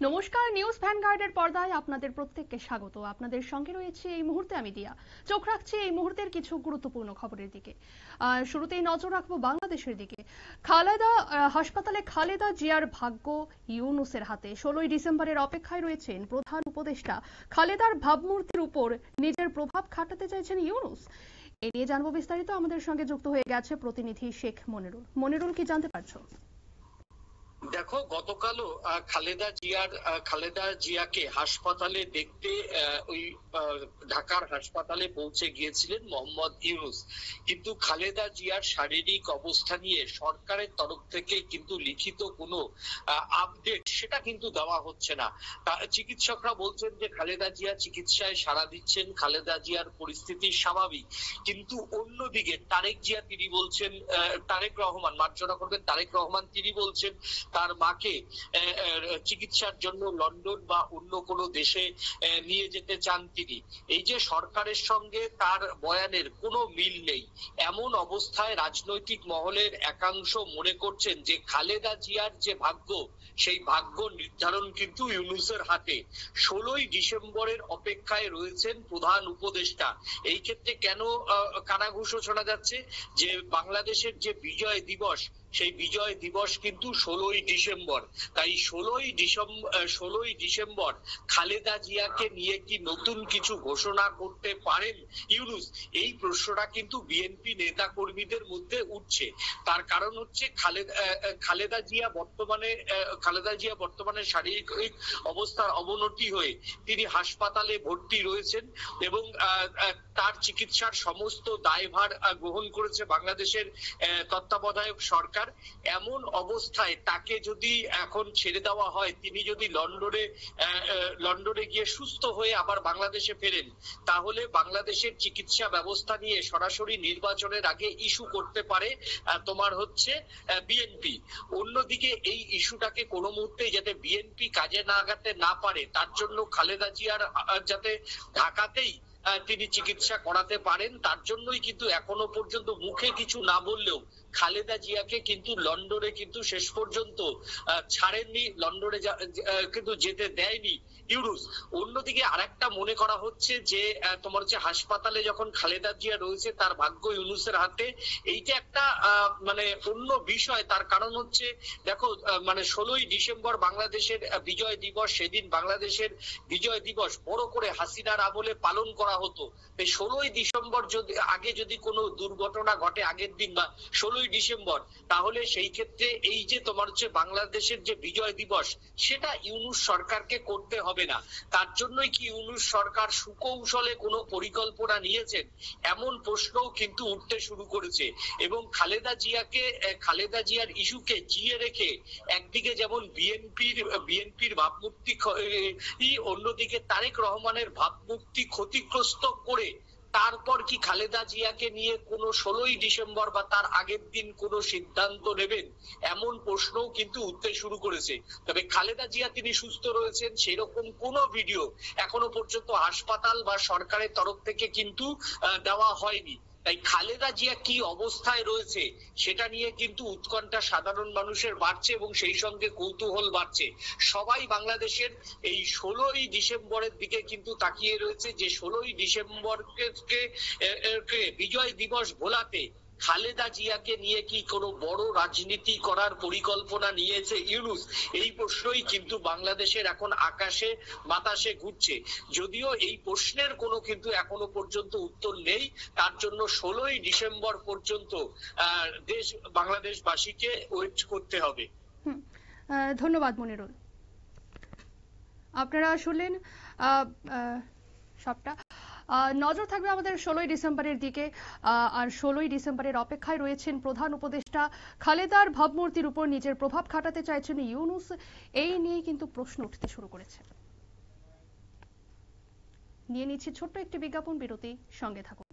নমস্কার, নিউজ ভ্যানগার্ডের পর্দায় আপনাদের প্রত্যেককে স্বাগত। আপনাদের সঙ্গে রয়েছে এই মুহূর্তে আমি দিয়া। চোখ রাখছি এই মুহূর্তের কিছু গুরুত্বপূর্ণ খবরের দিকে। শুরুতেই নজর রাখবো বাংলাদেশের দিকে। হাসপাতালে খালেদা জিয়ার ভাগ্য ইউনূসের হাতে। 16ই ডিসেম্বরের অপেক্ষায় রয়েছেন প্রধান উপদেষ্টা। খালেদার ভাবমূর্তির উপর নিজের প্রভাব খাটাতে চাইছেন ইউনূস। এ নিয়ে জানবো বিস্তারিত। আমাদের সঙ্গে যুক্ত হয়ে গেছে প্রতিনিধি শেখ মনিরুল। মনিরুল, কি জানতে পারছো? দেখো, গতকালও খালেদা জিয়াকে হাসপাতালে দেখতে ওই ঢাকার হাসপাতালে পৌঁছে গিয়েছিলেন মোহাম্মদ ইউনূস। কিন্তু খালেদা জিয়ার শারীরিক অবস্থা নিয়ে সরকারের তরফ থেকে কিন্তু লিখিত কোনো আপডেট সেটা কিন্তু দেওয়া হচ্ছে না। চিকিৎসকরা বলছেন যে খালেদা জিয়া চিকিৎসায় সাড়া দিচ্ছেন, খালেদা জিয়ার পরিস্থিতি স্বাভাবিক। কিন্তু অন্যদিকে তারেক রহমান, মার্জনা করবেন তারেক রহমান, তিনি বলছেন তার মাকে চিকিৎসার জন্য লন্ডন বা অন্য কোনো দেশে নিয়ে যেতে চান তিনি। এই যে সরকারের সঙ্গে তার বয়ানের কোনো মিল নেই, এমন অবস্থায় রাজনৈতিক মহলের একাংশ মনে করছেন যে খালেদা জিয়ার যে ভাগ্য, সেই ভাগ্য নির্ধারণ কিন্তু ইউনূসের হাতে। 16ই ডিসেম্বরের অপেক্ষায় রয়েছেন প্রধান উপদেষ্টা। এই ক্ষেত্রে কেন কানাঘুষো শোনা যাচ্ছে যে বাংলাদেশের যে বিজয় দিবস, সেই বিজয় দিবস কিন্তু 16ই ডিসেম্বর। তাই 16ই ডিসেম্বর খালেদা জিয়াকে নিয়ে কি নতুন কিছু ঘোষণা করতে পারেন ইউনূস? এই প্রশ্নটা কিন্তু বিএনপি নেতা কর্মীদের মধ্যে উঠছে। তার কারণ হচ্ছে খালেদা জিয়া বর্তমানে শারীরিক অবস্থার অবনতি হয়ে তিনি হাসপাতালে ভর্তি রয়েছেন এবং তার চিকিৎসার সমস্ত দায়ভার গ্রহণ করেছে বাংলাদেশের তত্ত্বাবধায়ক সরকার। এমন অবস্থায় তাকে যদি এখন ছেড়ে দেওয়া হয়, তিনি যদি লন্ডনে গিয়ে সুস্থ হয়ে আবার বাংলাদেশে ফেরেন, তাহলে বাংলাদেশের চিকিৎসা ব্যবস্থা নিয়ে সরাসরি নির্বাচনের আগে ইস্যু করতে পারে বিএনপি। অন্যদিকে এই ইস্যুটাকে কোনো মুহূর্তেই যাতে বিএনপি কাজে লাগাতে না পারে, তার জন্য খালেদা জিয়ার যাতে ঢাকাতেই তিনি চিকিৎসা করাতে পারেন, তার জন্যই কিন্তু এখনো পর্যন্ত মুখে কিছু না বললেও খালেদা জিয়াকে কিন্তু লন্ডনে কিন্তু শেষ পর্যন্ত ছাড়েননি, লন্ডনে কিন্তু যেতে দেয়নি ইউনূস। অন্যদিকে আরেকটা মনে করা হচ্ছে যে হাসপাতালে যখন খালেদা জিয়া রয়েছে, তার ভাগ্য ইউনূসের হাতে, এইটা একটা অন্য বিষয়। তার কারণ হচ্ছে, দেখো, 16ই ডিসেম্বর বাংলাদেশের বিজয় দিবস, সেদিন বাংলাদেশের বিজয় দিবস বড় করে হাসিনার আমলে পালন করা হতো। 16ই ডিসেম্বর যদি কোনো দুর্ঘটনা ঘটে আগের দিন বা 16ই ডিসেম্বর, তাহলে সেই ক্ষেত্রে এই যে বাংলাদেশের যে বিজয় দিবস, সেটা ইউনূস সরকারকে করতে হবে না। তার জন্যই কি ইউনূস সরকার সুকৌশলে কোনো পরিকল্পনা নিয়েছেন, এমন প্রশ্নও কিন্তু উঠতে শুরু করেছে। এবং খালেদা জিয়ার ইস্যুকে জিয়ে রেখে একদিকে যেমন বিএনপির ভাবমূর্তি, অন্যদিকে তারেক রহমানের ভাবমূর্তি ক্ষতিগ্রস্ত করে তারপর কি খালেদা জিয়াকে নিয়ে কোনো 16ই ডিসেম্বর বা তার আগের দিন কোনো সিদ্ধান্ত নেবেন, এমন প্রশ্নও কিন্তু উঠতে শুরু করেছে। তবে খালেদা জিয়া তিনি সুস্থ রয়েছেন, সেরকম কোনো ভিডিও এখনো পর্যন্ত হাসপাতাল বা সরকারের তরফ থেকে কিন্তু দেওয়া হয়নি। তাই খালেদা জিয়া কি অবস্থায় রয়েছে সেটা নিয়ে কিন্তু উৎকণ্ঠা সাধারণ মানুষের বাড়ছে এবং সেই সঙ্গে কৌতূহল বাড়ছে। সবাই বাংলাদেশের এই 16ই ডিসেম্বরের দিকে কিন্তু তাকিয়ে রয়েছে যে 16ই ডিসেম্বরকে বিজয় দিবস ভোলাতে খালেদা জিয়াকে নিয়ে কি কোনো বড় রাজনীতি করার পরিকল্পনা নিয়েছে ইউনূস? এই প্রশ্নই কিন্তু বাংলাদেশের এখন আকাশে বাতাসে ঘুরছে। যদিও এই প্রশ্নের কোনো কিন্তু এখনো পর্যন্ত উত্তর নেই, তার জন্য 16ই ডিসেম্বর পর্যন্ত বাংলাদেশবাসীকে ওয়েট করতে হবে। ধন্যবাদ মনিরুল। আপনারা শুনলেন সবটা। নজর থাকবে আমাদের 16ই ডিসেম্বরের দিকে। আর 16ই ডিসেম্বরের অপেক্ষায় রয়েছেন প্রধান উপদেষ্টা। খালেদার ভাবমূর্তির উপর নিজের প্রভাব খাটাতে চাইছেন ইউনূস, এই নিয়ে কিন্তু প্রশ্ন উঠতে শুরু করেছে। নিয়ে নিচ্ছে ছোট্ট একটি বিজ্ঞাপন বিরতি, সঙ্গে থাকুন।